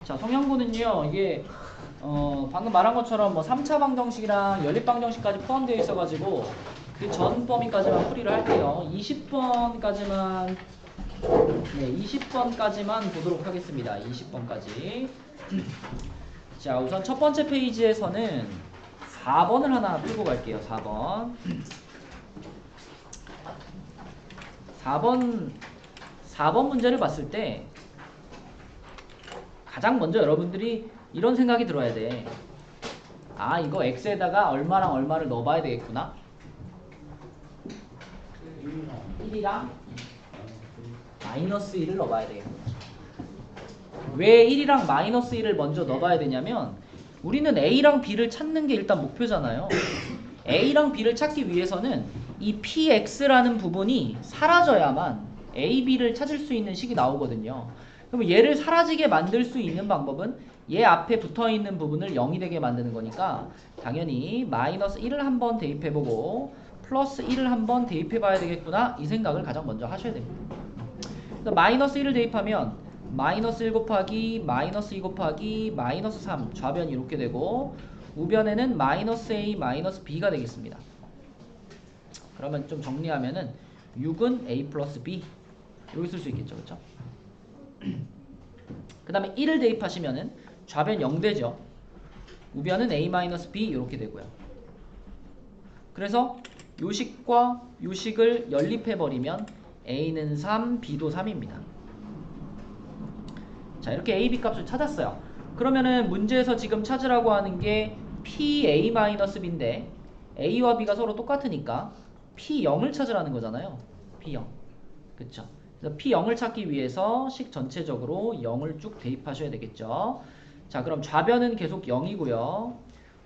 자, 성형구는요, 이게 방금 말한 것처럼 뭐 3차 방정식이랑 연립 방정식까지 포함되어 있어가지고 그 전 범위까지만 풀이를 할게요. 20번까지만 네, 20번까지만 보도록 하겠습니다. 20번까지. 자, 우선 첫 번째 페이지에서는 4번을 하나 풀고 갈게요. 4번. 4번 문제를 봤을 때 가장 먼저 여러분들이 이런 생각이 들어야 돼. 아, 이거 x에다가 얼마랑 얼마를 넣어봐야 되겠구나. 1이랑 마이너스 1을 넣어봐야 되겠구나. 왜 1이랑 마이너스 1을 먼저 넣어봐야 되냐면 우리는 a랑 b를 찾는 게 일단 목표잖아요. a랑 b를 찾기 위해서는 이 px라는 부분이 사라져야만 a, b를 찾을 수 있는 식이 나오거든요. 그럼 얘를 사라지게 만들 수 있는 방법은 얘 앞에 붙어있는 부분을 0이 되게 만드는 거니까 당연히 마이너스 1을 한번 대입해보고 플러스 1을 한번 대입해봐야 되겠구나, 이 생각을 가장 먼저 하셔야 됩니다. 그래서 마이너스 1을 대입하면 마이너스 1 곱하기 마이너스 2 곱하기 마이너스 3, 좌변이 이렇게 되고 우변에는 마이너스 a 마이너스 b가 되겠습니다. 그러면 좀 정리하면은 6은 a 플러스 b 여기 쓸 수 있겠죠, 그렇죠? 그 다음에 1을 대입하시면은 좌변 0 되죠. 우변은 a 마이너스 b 이렇게 되고요. 그래서 요식과 요식을 연립해버리면 a는 3, b도 3입니다. 자, 이렇게 a, b 값을 찾았어요. 그러면은 문제에서 지금 찾으라고 하는 게 pa-b인데 a와 b가 서로 똑같으니까 p0을 찾으라는 거잖아요. p0. 그쵸? 그래서 p0을 찾기 위해서 식 전체적으로 0을 쭉 대입하셔야 되겠죠. 자, 그럼 좌변은 계속 0이고요.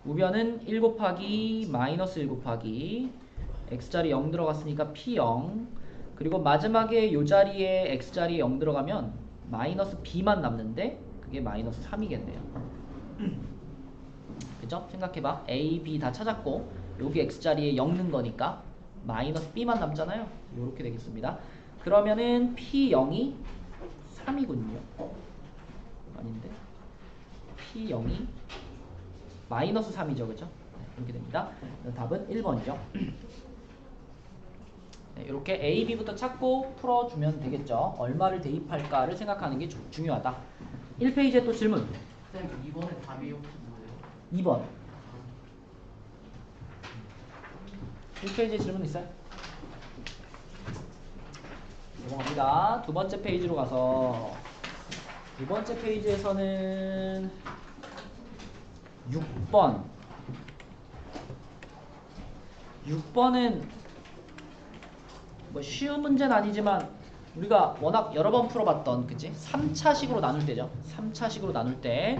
우변은 1 곱하기 마이너스 1 곱하기 x자리 0 들어갔으니까 p0. 그리고 마지막에 요 자리에 x자리에 0 들어가면 마이너스 b만 남는데 그게 마이너스 3이겠네요. 그죠? 생각해봐. a, b 다 찾았고 여기 x자리에 0 넣은 거니까 마이너스 b만 남잖아요. 이렇게 되겠습니다. 그러면은 p0이 3이군요. 아닌데 p0이 마이너스 3이죠. 그죠? 네, 이렇게 됩니다. 답은 1번이죠. 네, 이렇게 A, B부터 찾고 풀어주면 되겠죠. 얼마를 대입할까를 생각하는 게 중요하다. 1페이지에 또 질문. 쌤, 2번에 답이 혹시 뭐예요? 2번. 1페이지에 질문 있어요? 넘어갑니다. 두 번째 페이지로 가서 두 번째 페이지에서는 6번. 6번은 뭐 쉬운 문제는 아니지만 우리가 워낙 여러 번 풀어봤던, 그치? 3차식으로 나눌 때죠. 3차식으로 나눌 때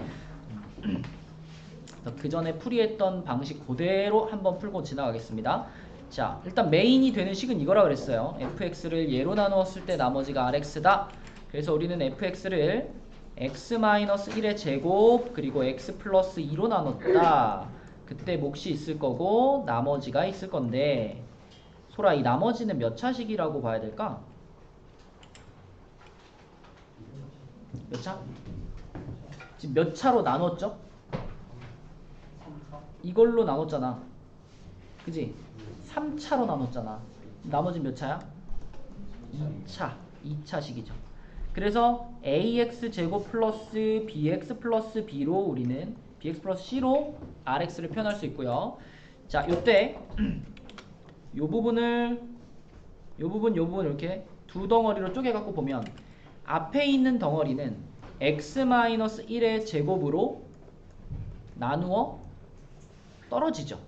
그 전에 풀이했던 방식 그대로 한번 풀고 지나가겠습니다. 자, 일단 메인이 되는 식은 이거라 그랬어요. fx를 예로 나누었을 때 나머지가 rx다. 그래서 우리는 fx를 x-1의 제곱 그리고 x 플러스 2로 나눴다. 그때 몫이 있을 거고 나머지가 있을 건데, 소라, 이 나머지는 몇 차식이라고 봐야 될까? 몇 차? 지금 몇 차로 나눴죠? 이걸로 나눴잖아. 그지? 3차로 나눴잖아. 나머지는 몇 차야? 2차. 2차식이죠. 그래서 ax제곱 플러스 bx 플러스 b로 우리는 bx 플러스 c로 rx를 표현할 수 있고요. 자, 요때 요 부분 이렇게 두 덩어리로 쪼개갖고 보면 앞에 있는 덩어리는 x-1의 제곱으로 나누어 떨어지죠.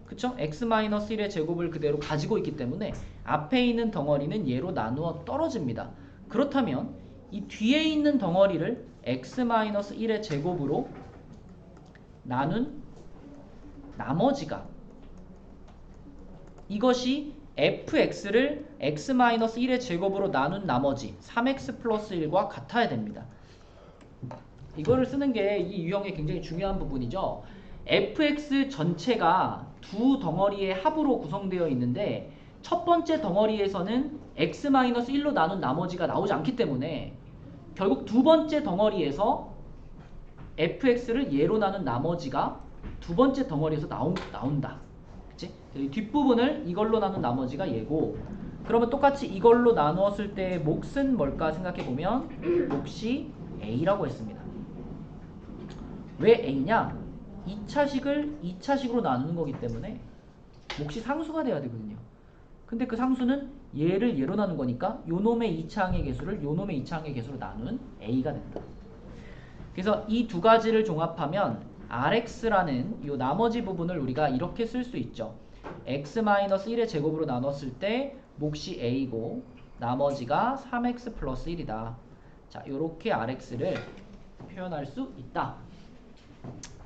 그쵸? x-1의 제곱을 그대로 가지고 있기 때문에 앞에 있는 덩어리는 얘로 나누어 떨어집니다. 그렇다면 이 뒤에 있는 덩어리를 x-1의 제곱으로 나눈 나머지가, 이것이 fx를 x-1의 제곱으로 나눈 나머지 3x 플러스 1과 같아야 됩니다. 이거를 쓰는 게 이 유형의 굉장히 중요한 부분이죠. fx 전체가 두 덩어리의 합으로 구성되어 있는데 첫 번째 덩어리에서는 x-1로 나눈 나머지가 나오지 않기 때문에 결국 두 번째 덩어리에서 fx를 예로 나눈 나머지가 두 번째 덩어리에서 나온다. 그치? 뒷부분을 이걸로 나눈 나머지가 얘고, 그러면 똑같이 이걸로 나누었을 때 몫은 뭘까 생각해보면 몫이 a라고 했습니다. 왜 a냐? 2차식을 2차식으로 나누는 거기 때문에 몫이 상수가 돼야 되거든요. 근데 그 상수는 얘를 얘로 나눈 거니까 요놈의 2차항의 개수를 요놈의 2차항의 개수로 나눈 a가 된다. 그래서 이 두 가지를 종합하면 rx라는 이 나머지 부분을 우리가 이렇게 쓸 수 있죠. x-1의 제곱으로 나눴을 때 몫이 a고 나머지가 3x 플러스 1이다. 자, 요렇게 rx를 표현할 수 있다.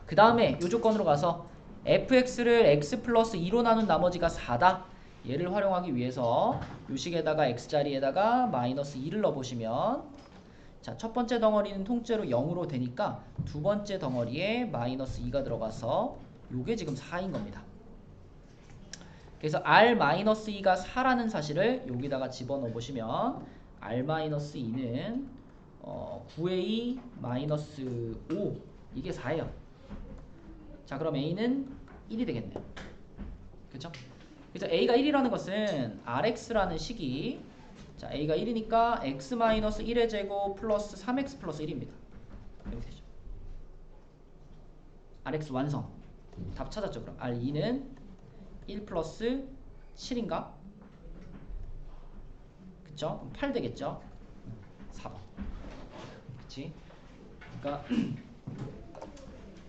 그 다음에 요 조건으로 가서 fx를 x 플러스 2로 나눈 나머지가 4다. 얘를 활용하기 위해서 요 식에다가 x자리에다가 마이너스 2를 넣어보시면, 자, 첫 번째 덩어리는 통째로 0으로 되니까 두 번째 덩어리에 마이너스 2가 들어가서 요게 지금 4인 겁니다. 그래서 r-2가 4라는 사실을 여기다가 집어넣어 보시면 r-2는 9a-5 이게 4예요. 자, 그럼 a는 1이 되겠네요. 그렇죠? 그래서 a가 1이라는 것은 rx라는 식이, 자, a가 1이니까 x-1의 제곱 플러스 3x 플러스 1입니다. 이렇게 되죠. rx 완성. 답 찾았죠? 그럼 r2는 1 플러스 7인가? 그쵸? 그럼 8 되겠죠? 4번. 그치? 그러니까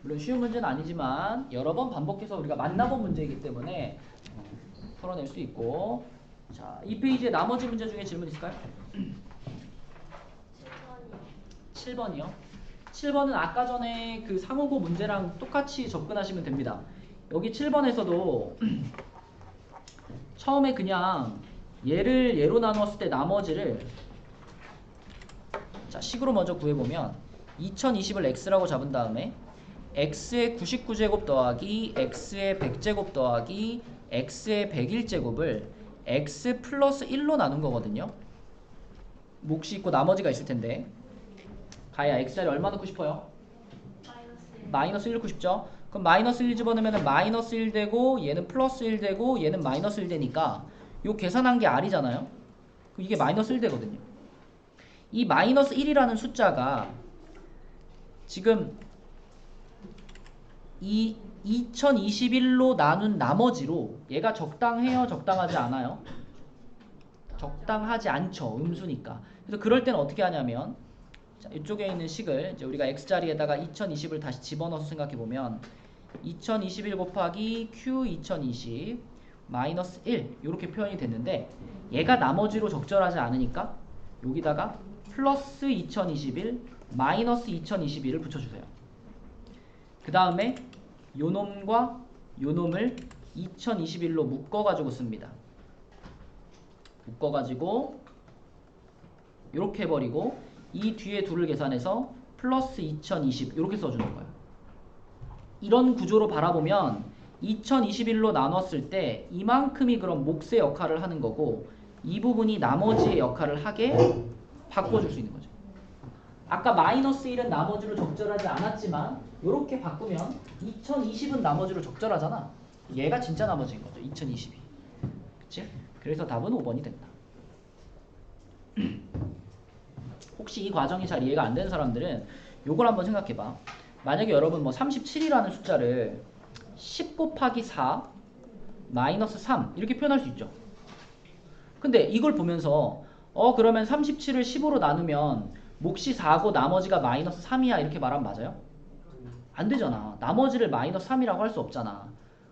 물론 쉬운 문제는 아니지만 여러 번 반복해서 우리가 만나본 문제이기 때문에 풀어낼 수 있고. 자, 이 페이지의 나머지 문제 중에 질문 있을까요? 7번이요. 7번은 아까 전에 그 상호고 문제랑 똑같이 접근하시면 됩니다. 여기 7번에서도 처음에 그냥 얘를 얘로 나누었을 때 나머지를, 자, 식으로 먼저 구해보면 2020을 x라고 잡은 다음에 x의 99제곱 더하기 x의 100제곱 더하기 x의 101제곱을 x 플러스 1로 나눈 거거든요. 몫이 있고 나머지가 있을 텐데, 가야 x자리 얼마 넣고 싶어요? 마이너스 1 넣고 싶죠? 그럼 마이너스 1 집어넣으면 마이너스 1 되고 얘는 플러스 1 되고 얘는 마이너스 1 되니까 요 계산한 게 r이잖아요. 그럼 이게 마이너스 1 되거든요. 이 마이너스 1이라는 숫자가 지금 이 2021로 나눈 나머지로 얘가 적당해요? 적당하지 않아요? 적당하지 않죠. 음수니까. 그래서 그럴 때는 어떻게 하냐면, 자, 이쪽에 있는 식을 이제 우리가 x자리에다가 2020을 다시 집어넣어서 생각해보면 2021 곱하기 q 2020 마이너스 1 이렇게 표현이 됐는데, 얘가 나머지로 적절하지 않으니까 여기다가 플러스 2021 마이너스 2021을 붙여주세요. 그 다음에 요놈과 요놈을 2021로 묶어가지고 씁니다. 묶어가지고 이렇게 해버리고 이 뒤에 둘을 계산해서 플러스 2020 이렇게 써주는 거예요. 이런 구조로 바라보면 2021로 나눴을 때 이만큼이 그럼 몫의 역할을 하는 거고, 이 부분이 나머지의 역할을 하게 바꿔줄 수 있는 거죠. 아까 마이너스 1은 나머지로 적절하지 않았지만 이렇게 바꾸면 2020은 나머지로 적절하잖아. 얘가 진짜 나머지인 거죠. 2022. 그치? 그래서 답은 5번이 된다. 혹시 이 과정이 잘 이해가 안 되는 사람들은 요걸 한번 생각해봐. 만약에 여러분 뭐 37이라는 숫자를 10 곱하기 4 마이너스 3 이렇게 표현할 수 있죠. 근데 이걸 보면서 그러면 37을 10으로 나누면 몫이 4고 나머지가 마이너스 3이야 이렇게 말하면 맞아요? 안 되잖아. 나머지를 마이너스 3이라고 할 수 없잖아.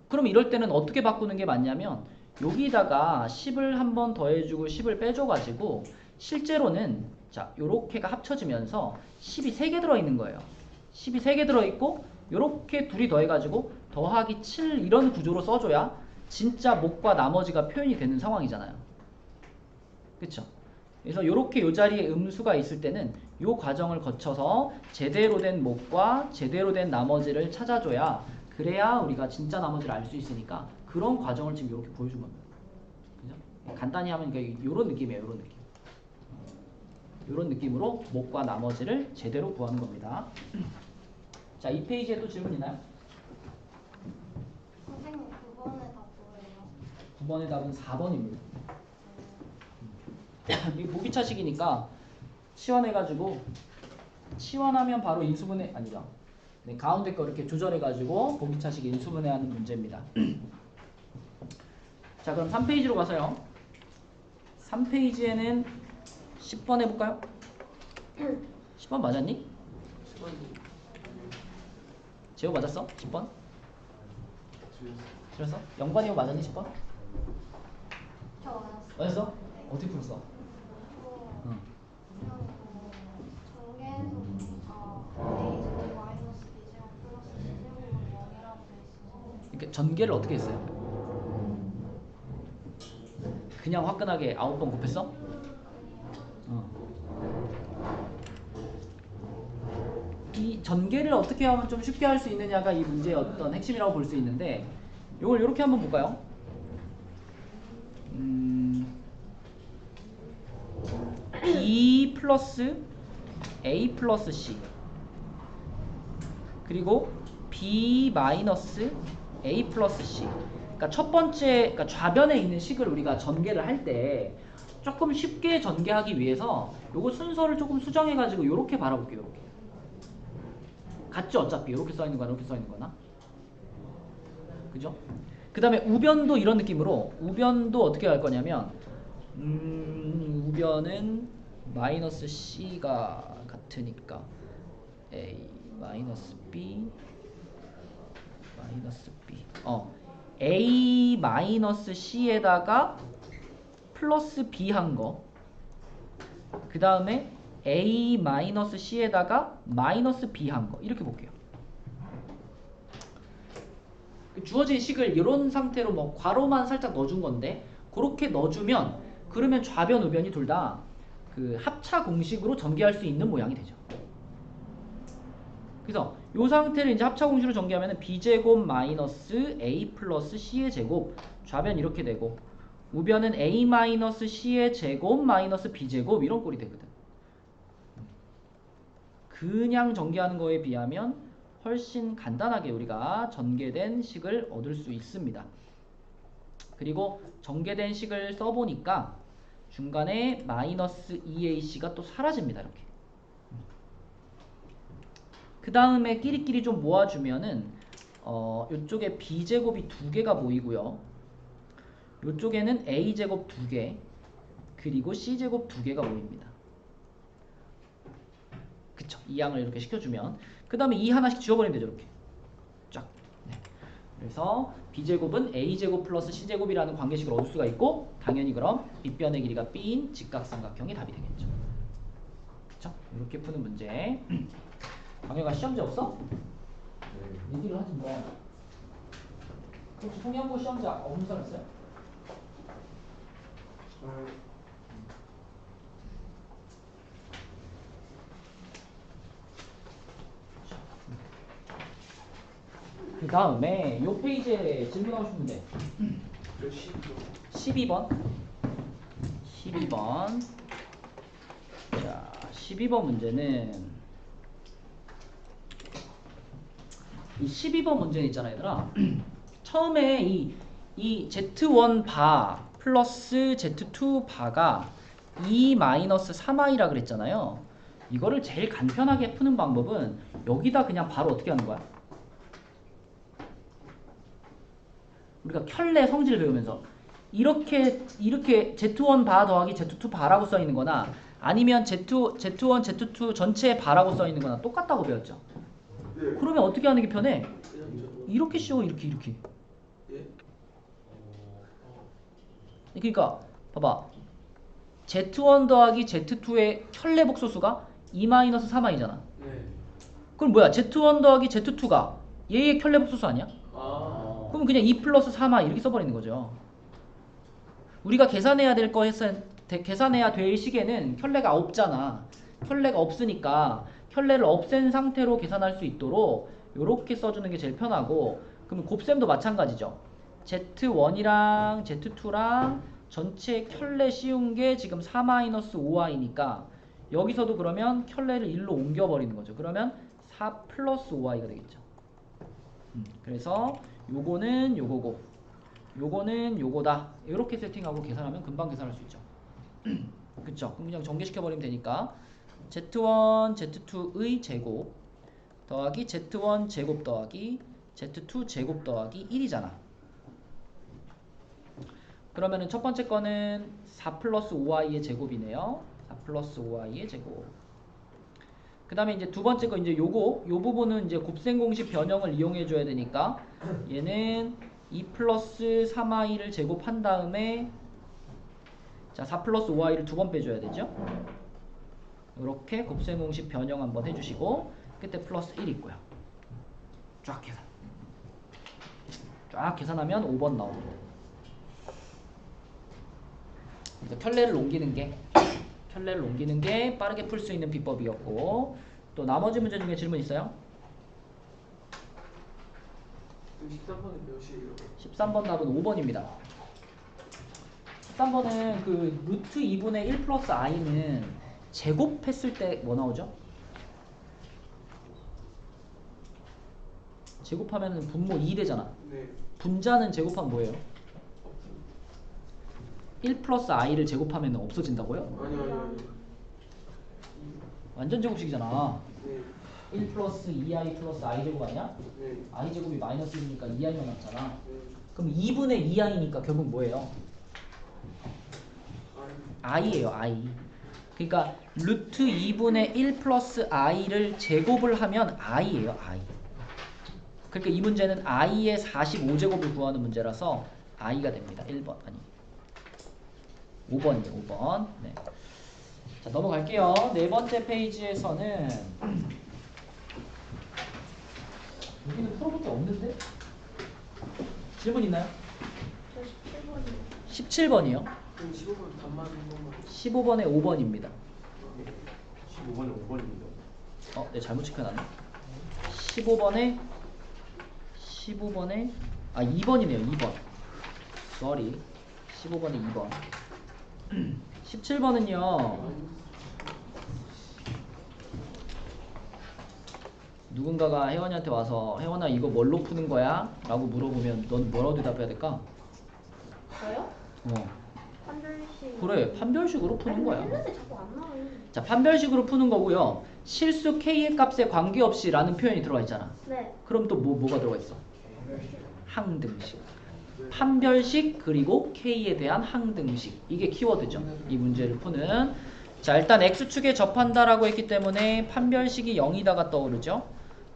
그럼 이럴 때는 어떻게 바꾸는 게 맞냐면 여기다가 10을 한 번 더해주고 10을 빼줘가지고 실제로는, 자, 요렇게가 합쳐지면서 10이 3개 들어있는 거예요. 10이 3개 들어있고 요렇게 둘이 더해가지고 더하기 7 이런 구조로 써줘야 진짜 몫과 나머지가 표현이 되는 상황이잖아요. 그쵸? 그래서 요렇게 요 자리에 음수가 있을 때는 요 과정을 거쳐서 제대로 된 몫과 제대로 된 나머지를 찾아줘야, 그래야 우리가 진짜 나머지를 알 수 있으니까 그런 과정을 지금 이렇게 보여준 겁니다. 그죠? 간단히 하면 요런 느낌이에요. 요런 느낌. 이런 느낌으로 목과 나머지를 제대로 구하는 겁니다. 자, 이 페이지에 또 질문 있나요? 선생님 9번에 답 뭐예요? 9번의 답은 4번입니다. 이 보기차식이니까 치환해가지고 치환하면 바로 인수분해 아니다. 네, 가운데 거 이렇게 조절해가지고 보기차식 인수분해하는 문제입니다. 자, 그럼 3페이지로 가서요. 3페이지에는 10번 해볼까요? 10번 맞았니? 제호 맞았어? 10번? 틀렸어? 영관이호 맞았니? 10번? 저 맞았어요. 맞았어? 네. 어떻게 풀었어? 응. 그냥 전개해서 보니까 a 마이너스 b제곱 플러스 c제곱은 0이라고 돼 있어서 이렇게 전개를 어떻게 했어요? 그냥 화끈하게 9번 곱했어? 이 전개를 어떻게 하면 좀 쉽게 할 수 있느냐가 이 문제의 어떤 핵심이라고 볼 수 있는데 이걸 이렇게 한번 볼까요? B 플러스 A 플러스 C 그리고 B 마이너스 A 플러스 C. 그러니까 첫 번째, 그러니까 좌변에 있는 식을 우리가 전개를 할 때 조금 쉽게 전개하기 위해서 요거 순서를 조금 수정해가지고 요렇게 바라볼게요. 요렇게 같죠? 어차피 요렇게 써있는 거나 이렇게 써있는 거나, 그죠? 그 다음에 우변도 이런 느낌으로 우변도 어떻게 할 거냐면 우변은 마이너스 C가 같으니까 A 마이너스 B 마이너스 B A 마이너스 C에다가 플러스 B 한 거, 그 다음에 A 마이너스 C에다가 마이너스 B 한 거, 이렇게 볼게요. 주어진 식을 이런 상태로 뭐 괄호만 살짝 넣어준 건데 그렇게 넣어주면 그러면 좌변 우변이 둘 다 그 합차 공식으로 전개할 수 있는 모양이 되죠. 그래서 이 상태를 이제 합차 공식으로 전개하면 b제곱 마이너스 a 플러스 c의 제곱, 좌변 이렇게 되고 우변은 a 마이너스 c의 제곱 마이너스 b제곱 이런 꼴이 되거든. 그냥 전개하는 거에 비하면 훨씬 간단하게 우리가 전개된 식을 얻을 수 있습니다. 그리고 전개된 식을 써보니까 중간에 마이너스 2ac가 또 사라집니다. 이렇게. 그 다음에 끼리끼리 좀 모아주면은 이쪽에 b제곱이 2개가 모이고요. 이쪽에는 a제곱 2개 그리고 c제곱 2개가 모입니다. 그쵸? 이 양을 이렇게 시켜주면 그 다음에 이 하나씩 지워버리면 되죠. 이렇게 쫙. 네. 그래서 b제곱은 a제곱 플러스 c제곱이라는 관계식을 얻을 수가 있고 당연히 그럼 밑변의 길이가 b인 직각삼각형이 답이 되겠죠. 그쵸? 이렇게 푸는 문제. 강혁아 시험지 없어? 네. 얘기를 하지 뭐. 혹시 통영고 시험지 없는 사람 있어요? 그 다음에 요 페이지에 질문하고 싶은 문제 12번 12번 자 12번 문제는 이 12번 문제는 있잖아 얘들아. 처음에 이 Z1 바 플러스 Z2 바가 2-3i라 그랬잖아요. 이거를 제일 간편하게 푸는 방법은 여기다 그냥 바로 어떻게 하는 거야? 우리가 켤레 성질 배우면서 이렇게 Z1 바 더하기 Z2 바라고 써 있는 거나 아니면 Z1, Z2 전체 바라고 써 있는 거나 똑같다고 배웠죠. 그러면 어떻게 하는 게 편해? 이렇게 씌워. 이렇게. 그러니까 봐봐. Z1 더하기 Z2의 켤레 복소수가 2-3i잖아. 그럼 뭐야? Z1 더하기 Z2가 얘의 켤레 복소수 아니야? 그럼 그냥 2 플러스 3i 이렇게 써버리는 거죠. 우리가 계산해야 될 거 계산해야 될 식에는 켤레가 없잖아. 켤레가 없으니까 켤레를 없앤 상태로 계산할 수 있도록 이렇게 써주는 게 제일 편하고, 그럼 곱셈도 마찬가지죠. Z1이랑 Z2랑 전체 켤레 씌운 게 지금 4-5i니까 여기서도 그러면 켤레를 1로 옮겨버리는 거죠. 그러면 4 플러스 5y가 되겠죠. 그래서 요거는 요거고 요거는 요거다. 이렇게 세팅하고 계산하면 금방 계산할 수 있죠. 그쵸? 그럼 그냥 전개시켜버리면 되니까 z1, z2의 제곱 더하기 z1 제곱 더하기 z2 제곱 더하기 1이잖아. 그러면은 첫 번째 거는 4 플러스 5y의 제곱이네요. 4 플러스 5y의 제곱. 그 다음에 이제 두 번째 거 이제 요 부분은 이제 곱셈 공식 변형을 이용해 줘야 되니까 얘는 2 플러스 3y를 제곱한 다음에 자 4 플러스 5y를 두 번 빼줘야 되죠. 이렇게 곱셈 공식 변형 한번 해주시고 끝에 플러스 1 있고요. 쫙 계산. 쫙 계산하면 5번 나옵니다. 켤레를 옮기는 게 빠르게 풀 수 있는 비법이었고 또 나머지 문제 중에 질문 있어요? 13번은 몇이에요? 13번 답은 5번입니다. 13번은 그 루트 2분의 1 플러스 i는 제곱했을 때 뭐 나오죠? 제곱하면 분모 2 되잖아. 네. 분자는 제곱하면 뭐예요? 1 플러스 i를 제곱하면 없어진다고요? 아니. 완전 제곱식이잖아. 네. 1 플러스 2i 플러스 i 제곱 아니야? 네. i 제곱이 마이너스 1이니까 2i만 남잖아. 네. 그럼 2분의 2i니까 결국 뭐예요? i예요, i. 그러니까 루트 2분의 1 플러스 i를 제곱을 하면 i예요, i. 그러니까 이 문제는 i의 45제곱을 구하는 문제라서 i가 됩니다. 1번 아니 5번이에요. 5번. 네. 자 넘어갈게요. 네 번째 페이지에서는 여기는 풀어볼 게 없는데? 질문 있나요? 저 17번이요. 17번이요. 그럼 15번 답만 한 번만. 15번에 5번입니다. 15번에 5번입니다. 네 잘못 체크해놨네. 15번에 2번이네요. 2번. sorry. 15번에 2번. 17번은요. 누군가가 혜원이한테 와서 혜원아 이거 뭘로 푸는 거야? 라고 물어보면 넌 뭐라고 대답해야 될까? 저요? 판별식. 그래 판별식으로 푸는 거야. 했는데 자꾸 안 나와요. 자 판별식으로 푸는 거고요. 실수 k의 값에 관계없이 라는 표현이 들어가 있잖아. 네. 그럼 또 뭐가 들어가 있어? 항등식. 판별식 그리고 k에 대한 항등식. 이게 키워드죠. 이 문제를 푸는. 자 일단 x축에 접한다라고 했기 때문에 판별식이 0이다가 떠오르죠.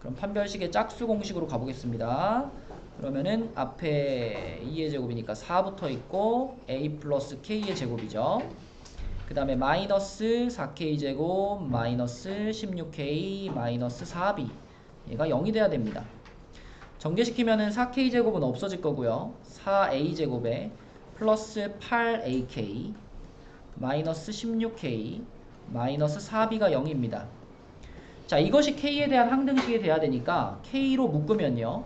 그럼 판별식의 짝수 공식으로 가보겠습니다. 그러면은 앞에 2의 제곱이니까 4 붙어 있고 a 플러스 k의 제곱이죠. 그 다음에 마이너스 4k 제곱 마이너스 16k 마이너스 4b 얘가 0이 돼야 됩니다. 전개시키면은 4k 제곱은 없어질 거고요. 4a 제곱에 플러스 8ak 마이너스 16k 마이너스 4b가 0입니다. 자 이것이 k에 대한 항등식이 돼야 되니까 k로 묶으면요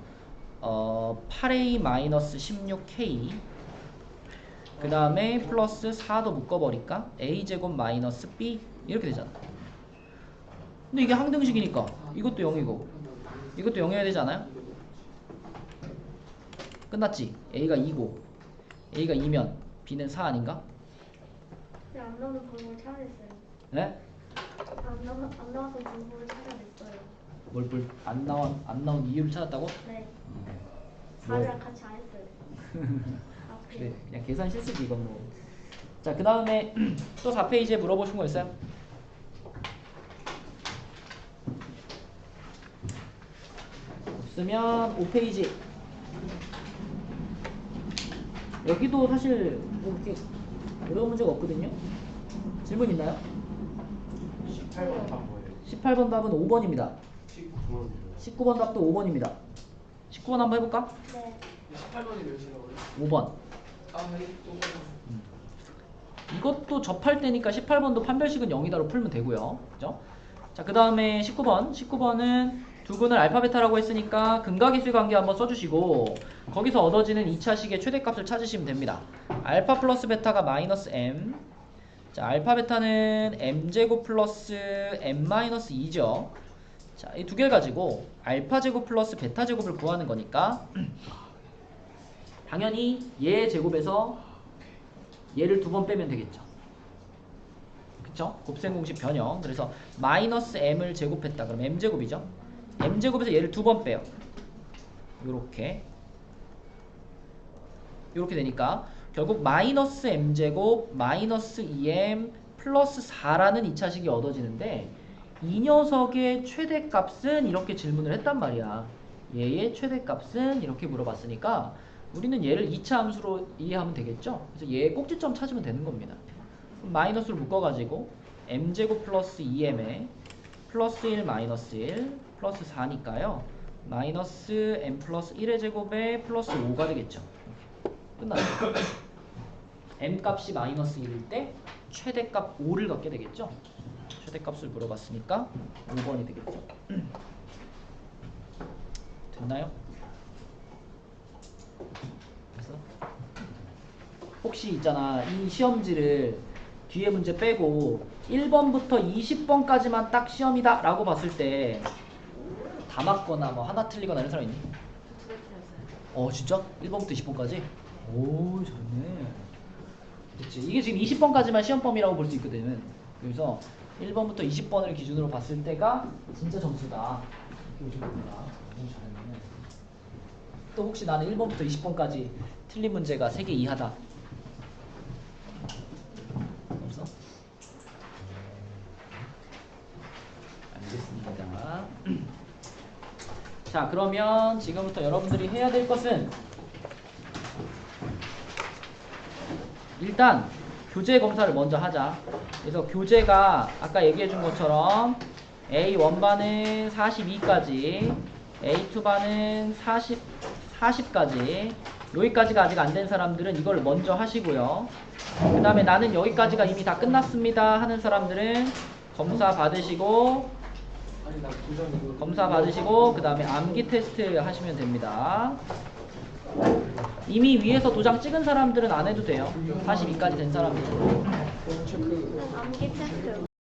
8a 마이너스 16k 그 다음에 플러스 4도 묶어버릴까? a제곱 마이너스 b 이렇게 되잖아. 근데 이게 항등식이니까 이것도 0이고 이것도 0이어야 되지 않아요? 끝났지? a가 2고 a가 2면 b는 4 아닌가? 근데 안 나오는 방법을 찾아냈어요. 네? 안 나와서 방법을 찾아냈어요. 안 나온 이유를 찾았다고? 네. 뭐? 4랑 같이 안 했어요. 그래 그냥 계산 실수지 이건 뭐. 자 그 다음에 또 4페이지에 물어보신 거 있어요? 없으면 5페이지. 여기도 사실 뭐 그렇게 어려운 문제가 없거든요. 질문 있나요? 18번 답 뭐예요? 18번 답은 5번입니다. 19번이요. 19번 답도 5번입니다. 19번 한번 해볼까? 네. 18번이 몇이라고요? 5번. 또 이것도 접할 때니까 18번도 판별식은 0이다로 풀면 되고요. 그죠? 자, 그 다음에 19번. 19번은 두근을 알파 베타라고 했으니까 근각이수 관계 한번 써주시고 거기서 얻어지는 2차식의 최대값을 찾으시면 됩니다. 알파 플러스 베타가 마이너스 m 자, 알파 베타는 m제곱 플러스 m-2죠. 자, 이 두 개를 가지고 알파 제곱 플러스 베타 제곱을 구하는 거니까 당연히 얘 제곱에서 얘를 두 번 빼면 되겠죠. 그쵸? 곱셈 공식 변형. 그래서 마이너스 m을 제곱했다. 그럼 m제곱이죠. m제곱에서 얘를 두 번 빼요. 요렇게 되니까 결국 마이너스 m제곱 마이너스 2m 플러스 4라는 2차식이 얻어지는데 이 녀석의 최대값은 이렇게 질문을 했단 말이야. 얘의 최대값은 이렇게 물어봤으니까 우리는 얘를 2차 함수로 이해하면 되겠죠. 그래서 얘의 꼭지점 찾으면 되는 겁니다. 그럼 마이너스를 묶어가지고 m제곱 플러스 2m에 플러스 1 마이너스 1 플러스 4니까요. 마이너스 m 플러스 1의 제곱에 플러스 5가 되겠죠. 끝났죠. m 값이 마이너스 1일 때 최대값 5를 갖게 되겠죠. 최대값을 물어봤으니까 5번이 되겠죠. 됐나요? 그래서 혹시 있잖아, 이 시험지를 뒤에 문제 빼고 1번부터 20번까지만 딱 시험이다 라고 봤을 때 다 맞거나 뭐 하나 틀리거나 이런 사람 있니? 진짜? 1번부터 20번까지? 오, 잘했네. 그치. 이게 지금 20번까지만 시험 범위라고 볼 수 있거든. 그래서 1번부터 20번을 기준으로 봤을 때가 진짜 점수다. 이렇게 보시면 됩니다. 너무 잘했네. 또 혹시 나는 1번부터 20번까지 틀린 문제가 3개 이하다. 없어? 알겠습니다. 자, 그러면 지금부터 여러분들이 해야 될 것은 일단 교재 검사를 먼저 하자. 그래서 교재가 아까 얘기해 준 것처럼 A1반은 42까지, A2반은 40까지, 여기까지가 아직 안 된 사람들은 이걸 먼저 하시고요. 그 다음에 나는 여기까지가 이미 다 끝났습니다 하는 사람들은 검사 받으시고 그 다음에 암기 테스트 하시면 됩니다. 이미 위에서 도장 찍은 사람들은 안 해도 돼요. 42까지 된 사람들은. 암기 테스트